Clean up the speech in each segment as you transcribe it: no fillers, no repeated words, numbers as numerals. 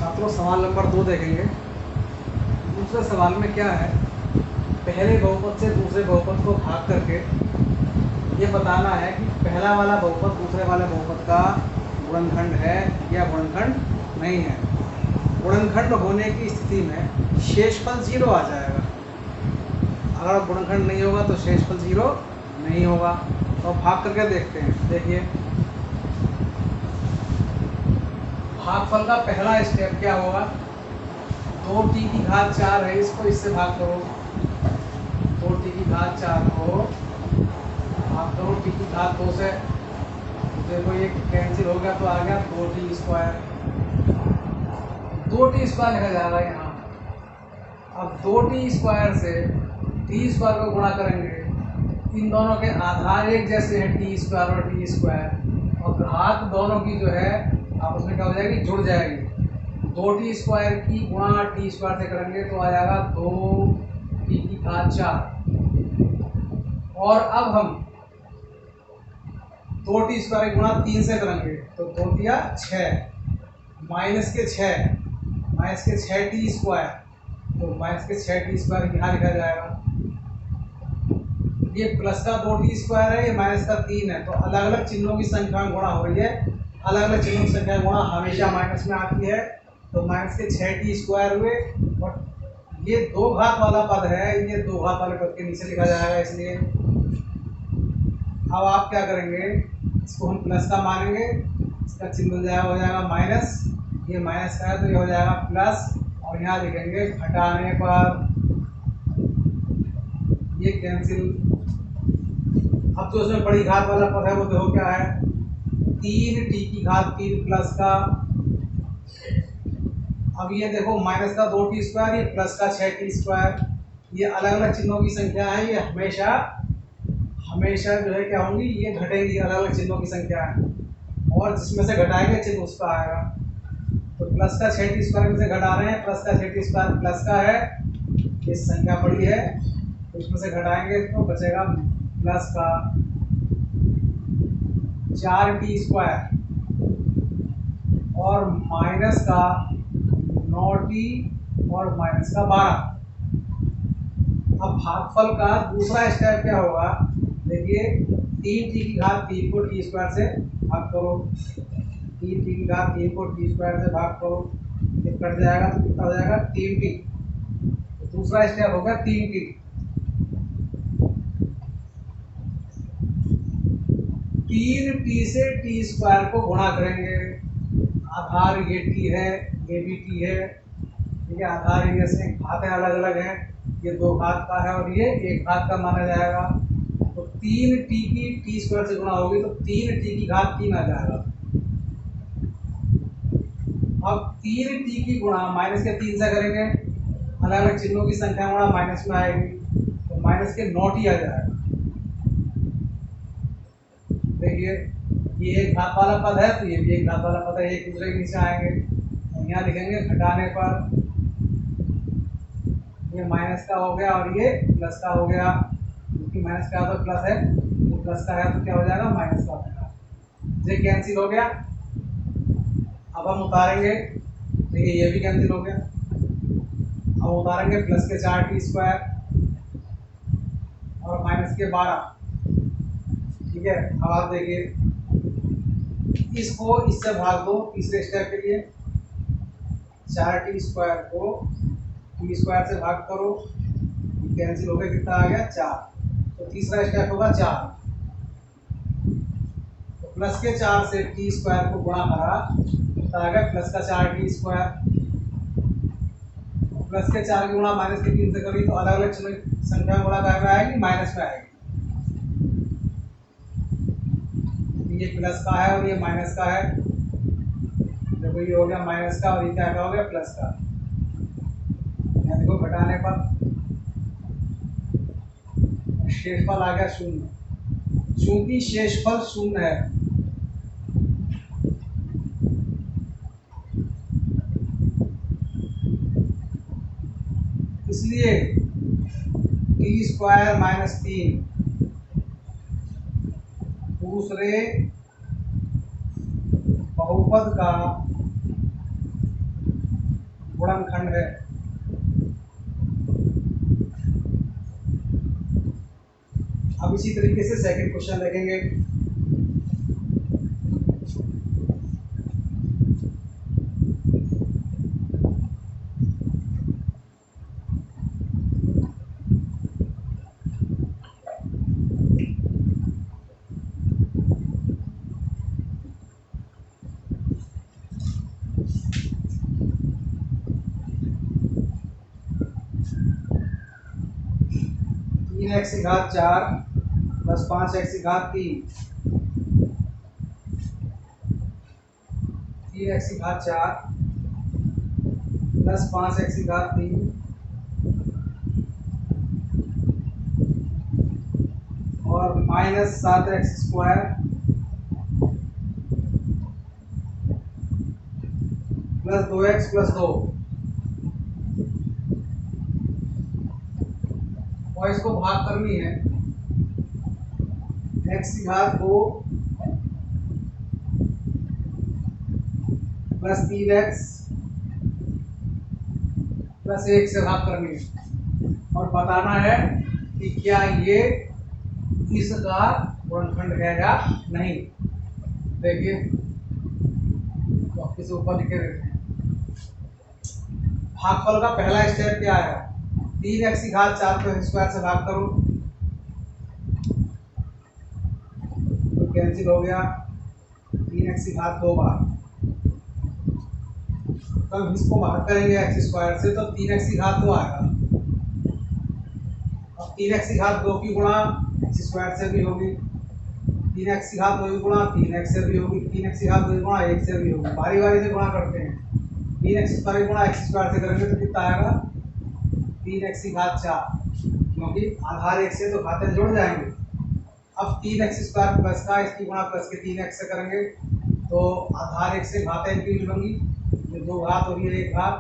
छात्रों सवाल नंबर 2 देखेंगे। दूसरे सवाल में क्या है, पहले बहुपद से दूसरे बहुपद को भाग करके ये बताना है कि पहला वाला बहुपद दूसरे वाले बहुपद का गुणनखंड है या गुणनखंड नहीं है। गुणनखंड होने की स्थिति में शेषफल 0 आ जाएगा। अगर गुणनखंड नहीं होगा तो शेषफल 0 नहीं होगा। तो भाग करके देखते हैं। देखिए, भागफल का पहला स्टेप क्या होगा, 2t की घात 4 है, इसको इससे भाग करो। 2t की घात 4 को भाग करो t की घात 2 से। देखो ये कैंसिल हो गया तो आ गया 2t स्क्वायर। 2t स्क्वायर लिखा जाएगा यहाँ। अब 2t स्क्वायर से t स्क्वायर को गुणा करेंगे। इन दोनों के आधार एक जैसे हैं, t स्क्वायर और t स्क्वायर, और घात दोनों की जो है आपस में क्या हो जाएगी, जुड़ जाएगी। 2t स्क्वायर की गुणा t स्क्वायर से करेंगे तो आ जाएगा 2t की घात 4। और अब हम 2t स्क्वायर की गुणा 3 से करेंगे तो 2 तिया 6 माइनस के 6t स्क्वायर, तो माइनस के 6t स्क्वायर यहाँ लिखा जाएगा। ये प्लस का 2t स्क्वायर है, ये माइनस का 3 है, तो अलग अलग चिन्हों की संख्या में गुणा हो रही है। अलग अलग चिन्हों की संख्या गुणा हमेशा माइनस में आती है, तो माइनस के 6t स्क्वायर हुए। और ये 2 घात वाला पद है, ये 2 घात वाले पद के नीचे लिखा जाएगा। इसलिए अब आप क्या करेंगे, इसको हम प्लस का मानेंगे, इसका चिन्ह हो जाएगा माइनस। ये माइनस का है तो ये हो जाएगा प्लस, और यहाँ लिखेंगे घटाने पर ये कैंसिल। अब जो उसमें बड़ी घात वाला पद है वो देखो क्या है, 3t की घात 3 प्लस का। अब ये देखो माइनस का 2t स्क्वायर, ये प्लस का 6t स्क्वायर। ये अलग अलग चिन्हों की संख्या है, ये हमेशा जो है क्या होंगी, ये घटेंगी। अलग अलग चिन्हों की संख्या है, और जिसमें से घटाएंगे चिन्ह उसका आएगा। तो प्लस का 6t स्क्वायर में से घटा रहे हैं, प्लस का 6t स्क्वायर प्लस का है, ये संख्या बड़ी है, तो इसमें से घटाएंगे तो बचेगा प्लस का 4t स्क्वायर और माइनस का 9t और माइनस का 12। अब भागफल का दूसरा स्टेप क्या होगा, देखिए 3t की घात 3 को t स्क्वायर से भाग करो। 3t की घात 3 को t स्क्वायर से भाग करो, ये कट जाएगा तो कितना हो जाएगा 3t। तो दूसरा स्टेप होगा 3t। 3t से t स्क्वायर को गुणा करेंगे। आधार ये t है, ये भी t है, ठीक है। आधार ये से घातें अलग अलग हैं, ये 2 घात का है और ये 1 घात का माना जाएगा। तो 3t की t स्क्वायर से गुणा होगी तो 3t की घात 3 आ जाएगा। अब 3t की गुणा माइनस के 3 से करेंगे, अलग अलग चिन्हों की संख्या गुणा माइनस में आएगी, तो माइनस के 9t आ जाएगा। देखिए ये 1 घात वाला पद है तो ये भी 1 घात वाला पद है, एक दूसरे के नीचे आएंगे। यहाँ लिखेंगे घटाने पर ये माइनस का हो गया और ये प्लस का हो गया, क्योंकि माइनस का तो प्लस है, तो प्लस का है तो क्या हो जाएगा माइनस का हो जाएगा। ये कैंसिल हो गया। अब हम उतारेंगे, देखिए ये भी कैंसिल हो गया। अब उतारेंगे प्लस के 4t स्क्वायर और माइनस के 12, ठीक है। अब आप देखिए इसको इससे भाग दो तीसरे स्टेप के लिए। 4t स्क्वायर को t स्क्वायर से भाग करो, कैंसिल हो गया, कितना आ गया 4। तो तीसरा स्टेप होगा 4। तो प्लस के 4 से t स्क्वायर को गुणा करा, कितना आ गया प्लस का 4t स्क्वायर। प्लस के 4 की गुणा माइनस के 3 से करी तो अलग अलग संख्या में गुणा क्या आएगी, माइनस में आएगी। ये प्लस का है और ये माइनस का है, देखो ये हो गया माइनस का और ये क्या हो गया प्लस का। यहाँ देखो घटाने पर शेषफल आ गया 0। चूंकि शेषफल 0 है इसलिए t स्क्वायर माइनस 3 दूसरे बहुपद का गुणनखंड है। अब इसी तरीके से सेकंड क्वेश्चन देखेंगे। तीन एक्स की घात 4 प्लस 5 एक्स की घात 3, 3 एक्स की घात 4 प्लस 5 एक्स की घात 3 और minus 7 x square plus 2 x plus 2, और इसको भाग करनी है। एक्स की घात 2 प्लस 3 एक्स प्लस 1 से भाग करनी है और बताना है कि क्या ये इसका गुणनखंड है या नहीं। देखिए वापस ऊपर लिखे रहते हैं। भागफल का पहला स्टेप क्या है? 3 एक्स की घात 4 को स्क्वायर से भाग करो तो कैंसिल हो गया। 3 एक्स की घात 2 बार, तब इसको भाग करेंगे एक्स स्क्वायर से तो 3 एक्स की घात 2 आएगा। अब 3 एक्स की घात 2 की गुणा एक्स स्क्वायर से भी होगी, 3 एक्स की घात 2 की गुणा 3 एक्स से भी होगी, 3 एक्स की घात 2 की गुणा 1 से भी होगी। बारी बारी से गुणा करते हैं। 3 एक्स स्क्वायर की गुणा एक्स स्क्वायर से करेंगे तो कितना आएगा? 3 एक्स की घात 4, क्योंकि आधार 1 से तो घातें जुड़ जाएंगे। अब 3 एक्स स्क्वायर प्लस का इसकी गुणा प्लस के 3 एक्स से करेंगे तो आधार 1 से घातें इनकी जुड़ेंगी। ये 2 घात और ये 1 घात,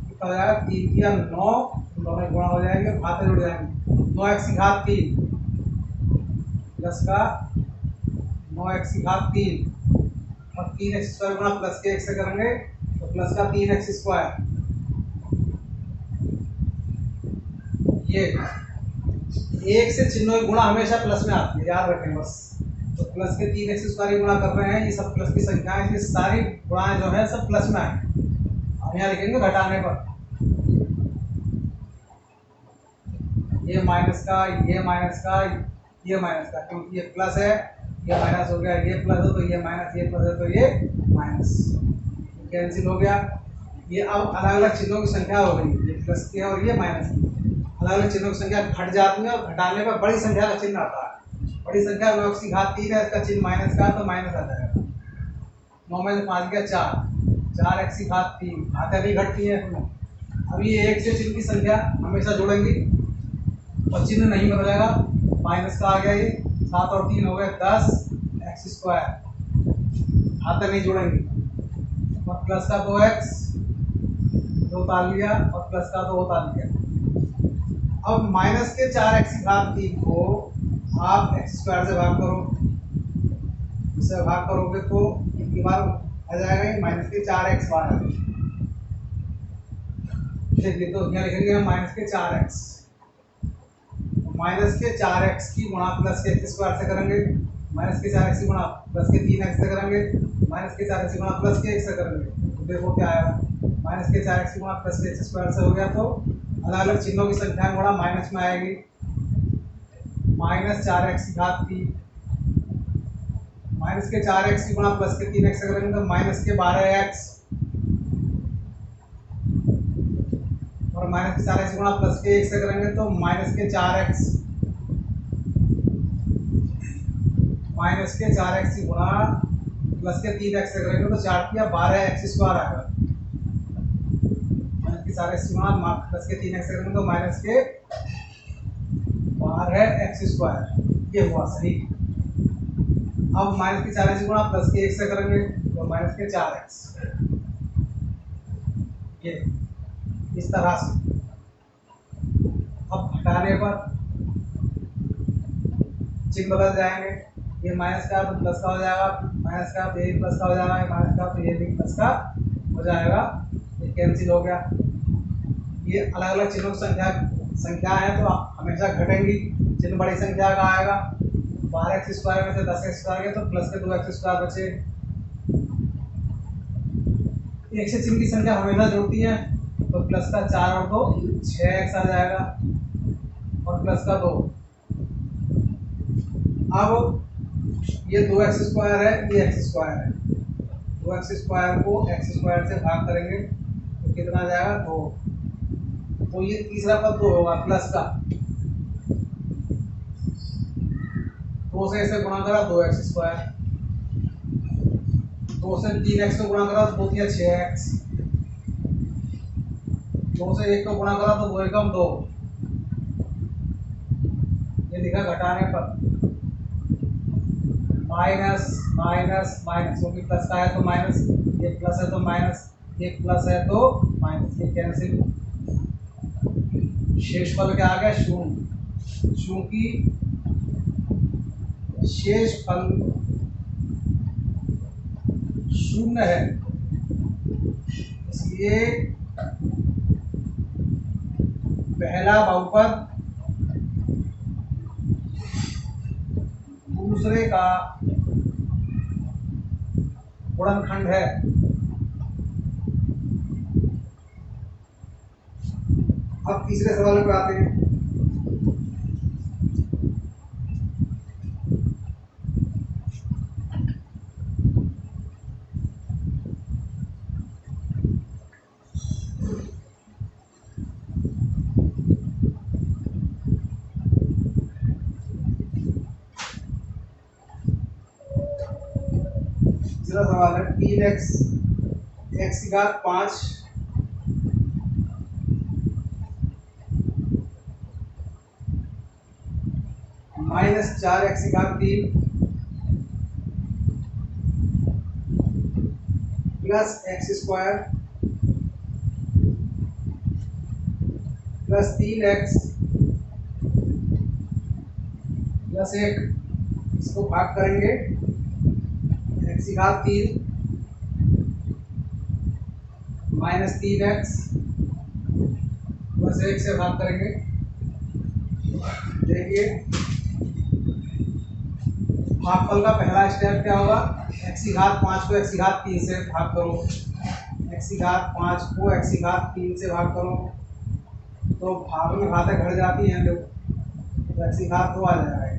कितना हो जाएगा? 3 या 9, दोनों गुणा हो जाएंगे, घातें जुड़ जाएंगी। 9 एक्स की घात 3 प्लस का 9 एक्स की घात 3 और 3 एक्स स्क्वायर गुणा प्लस के 1 से करेंगे तो प्लस का 3 एक्स स्क्वायर। ये 1 से चिन्हों की गुणा हमेशा प्लस में आती है, याद रखें बस। तो प्लस के 3 एक्स स्क्वायर गुणा कर रहे हैं, ये सब प्लस की संख्याएं, ये सारी गुणाएं जो है सब प्लस में आएंगी। अब यहाँ लिखेंगे घटाने पर ये माइनस का, ये माइनस का, ये माइनस का, क्योंकि ये प्लस है, ये माइनस हो गया, ये प्लस है तो ये माइनस, ये प्लस है तो ये माइनस, कैंसिल हो गया। ये अब अलग अलग चिन्हों की संख्या हो गई, ये प्लस की और ये माइनस की। अलग अलग चिन्हों की संख्या घट जाती है और घटाने पर बड़ी संख्या का चिन्ह आता है। बड़ी संख्या 9 एक्स की घात 3 है, इसका चिन्ह माइनस का तो माइनस आ जाएगा। 9 में से 5 गया 4, 4 एक्स की घात 3, घातें भी घटती है इसमें। अब ये 1 से चिन्ह की संख्या हमेशा जुड़ेंगी और चिन्ह नहीं बदलेगा। माइनस का आ गया, ये 7 और 3 हो गए 10 एक्स स्क्वायर, घातें नहीं जुड़ेंगी। और प्लस का 2 एक्स, 2 उतार लिया और प्लस का 2 उतार लिया। अब माइनस के 4 एक्स की घात 3 को आप एक्स स्क्वायर से भाग करो, इससे भाग करोगे तो कितनी बार आ जाएगा? माइनस के 4 एक्स बार आ जाएगा। देखिए तो यहाँ लिखेंगे हम माइनस के 4 एक्स, माइनस के 4 एक्स की गुणा प्लस के एक्स स्क्वायर से करेंगे, माइनस के 4 एक्स की गुणा प्लस के 3 एक्स से करेंगे, माइनस के 4 एक्स की गुणा प्लस के 1 से करेंगे तो देखो क्या आएगा? माइनस के 4 एक्स की गुणा प्लस के एक्स स्क्वायर से हो गया तो अलग अलग चिन्हों की संख्या गुणा माइनस में आएगी। माइनस 4 एक्स की घात 3, माइनस के 4 एक्स की गुणा प्लस के 3 एक्स से करेंगे तो माइनस के 12 एक्स और माइनस के 4 एक्स गुणा प्लस के 1 से करेंगे तो माइनस के 4 एक्स, माइनस के 4 एक्स की गुणा प्लस के 3 एक्स से करेंगे तो 4 किया 12 एक्स स्क्वायर आएगा। माइनस के 4 एक्स की गुणा प्लस के 3 एक्स से करेंगे तो माइनस के 12 एक्स स्क्वायर, ये हुआ सही। अब माइनस के 4 एक्स की गुणा प्लस के 1 से करेंगे तो माइनस के 4 एक्स, ये इस तरह से। अब घटाने पर चिन्ह बदल जाएंगे, ये माइनस का तो प्लस का हो जाएगा, माइनस का तो ये प्लस का हो जाएगा, माइनस का तो ये भी प्लस का हो जाएगा, ये कैंसिल हो गया। ये अलग अलग चिन्हों की संख्या है तो हमेशा घटेंगी। चिन्ह बड़ी संख्या का आएगा, 12x² में से 10x² गया तो प्लस के 2x² बचे। एक से चिन्ह की संख्या हमेशा जुड़ती है तो प्लस का 4 और 2 6x आ जाएगा और प्लस का 2। अब ये 2x² है, ये x² है, 2x² को x² से भाग करेंगे तो कितना आ जाएगा 2। तो ये तीसरा पद 2 होगा प्लस का, 2 से इसे गुणा करा 2x², 2 से 3x को गुणा करा तो 2 3 6x, 2 से 1 को गुणा करा तो 2 एकम 2। ये लिखा घटाने पर माइनस माइनस माइनस, क्योंकि प्लस का है तो माइनस, ये प्लस है तो माइनस, ये प्लस है तो माइनस, ये कैंसिल। शेषफल क्या आ गया 0, चूंकि शेषफल 0 है इसलिए पहला बहुपद दूसरे का गुणनखंड है। अब तीसरे सवाल पे आते हैं। तीसरा सवाल है 3x x⁵ minus 4x⁵ plus x² plus 3x plus 1, इसको भाग करेंगे x⁵ माइनस 3x प्लस 1 से भाग करेंगे। देखिए भागफल का पहला स्टेप क्या होगा, x⁵ को x⁵ से भाग करो, x⁵ को x⁵ से भाग करो तो भाग में घातें घट जाती हैं, तो x⁵ 2 आ जाएगा,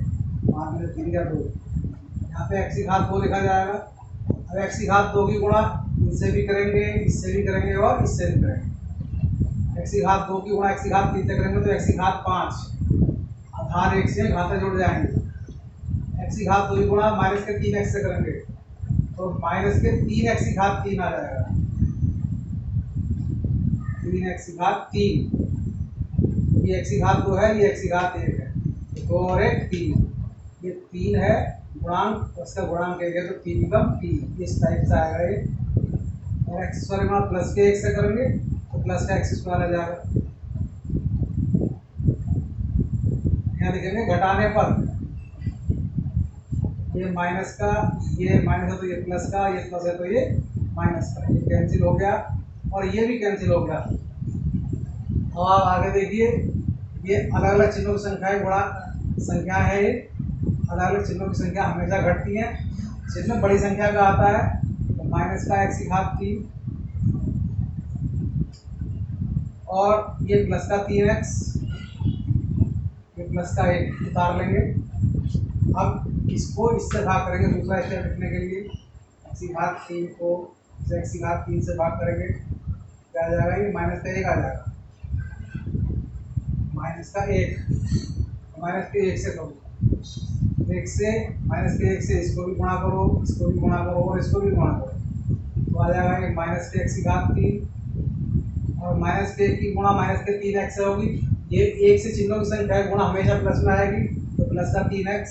बाद में 3 या 2, यहाँ पे x⁵ 2 लिखा जाएगा। अब x⁵ 2 की गुणा इससे भी करेंगे, इससे भी करेंगे और इससे भी करेंगे। x⁵ 2 की गुणा x⁵ से करेंगे तो x⁵ 5, आधार 1 से घातें जुड़ जाएंगे। x⁵ 2 की गुणा माइनस के 3x से करेंगे तो माइनस के 3x⁵ आ जाएगा, 3x⁵, ये x⁵ 2 है, ये x⁵ 1 है, 2 और 1 3, ये 3 है गुणांक, उसका गुणांक कहेंगे तो 3 कम 3, इस टाइप से आएगा ये। और x² गुणा प्लस के 1 से करेंगे तो प्लस का x² आ जाएगा। यहाँ लिखेंगे घटाने पर ये माइनस का, ये माइनस है तो ये प्लस का, ये प्लस है तो ये माइनस का, ये कैंसिल हो गया और ये भी कैंसिल हो गया। अब आप आगे देखिए, ये अलग अलग चिन्हों की संख्या है, ये अलग अलग चिन्हों की संख्या हमेशा घटती है। चिन्ह बड़ी संख्या का आता है तो माइनस का x⁵ और ये प्लस का 3x, ये प्लस का 1 उतार लेंगे। अब इसको इससे भाग करेंगे, दूसरा स्टेप लिखने के लिए x⁵ को x⁵ से भाग करेंगे, क्या आ जाएगा, ये माइनस का 1 आ जाएगा, माइनस का 1, माइनस के 1 से करो, 1 से माइनस के 1 से इसको भी गुणा करो, इसको भी गुणा करो और इसको भी गुणा करो तो आ जाएगा ये माइनस के x⁵ और माइनस के 1 की गुणा माइनस के 3x होगी। ये 1 से चिन्हों की संख्या गुणा हमेशा प्लस में आएगी तो प्लस का 3x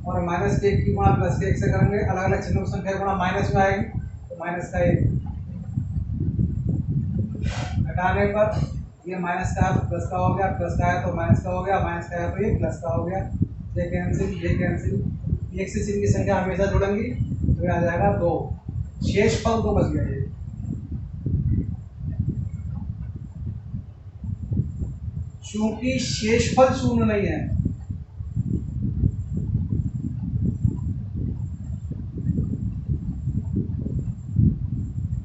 और माइनस के 1 की गुणा प्लस के 1 से करेंगे, अलग अलग चिन्हों की संख्या गुणा माइनस में आएगी तो माइनस का 1। घटाने पर ये माइनस का है तो प्लस का हो गया, प्लस का है तो माइनस का हो गया, माइनस का है तो ये प्लस का हो गया, ये कैंसिल, ये कैंसिल। 1 से चिन्ह की संख्या हमेशा जुड़ेंगी तो ये आ जाएगा 2, शेषफल 2 बच गया। ये चूंकि शेषफल शून्य नहीं है,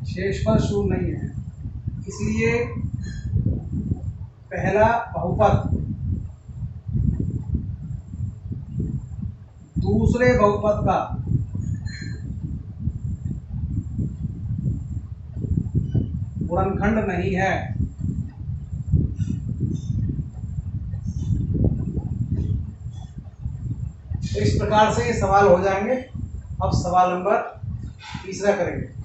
शेषफल शून्य नहीं है, इसलिए पहला बहुपद दूसरे बहुपद का गुणनखंड नहीं है। तो इस प्रकार से ये सवाल हो जाएंगे। अब सवाल नंबर तीसरा करेंगे।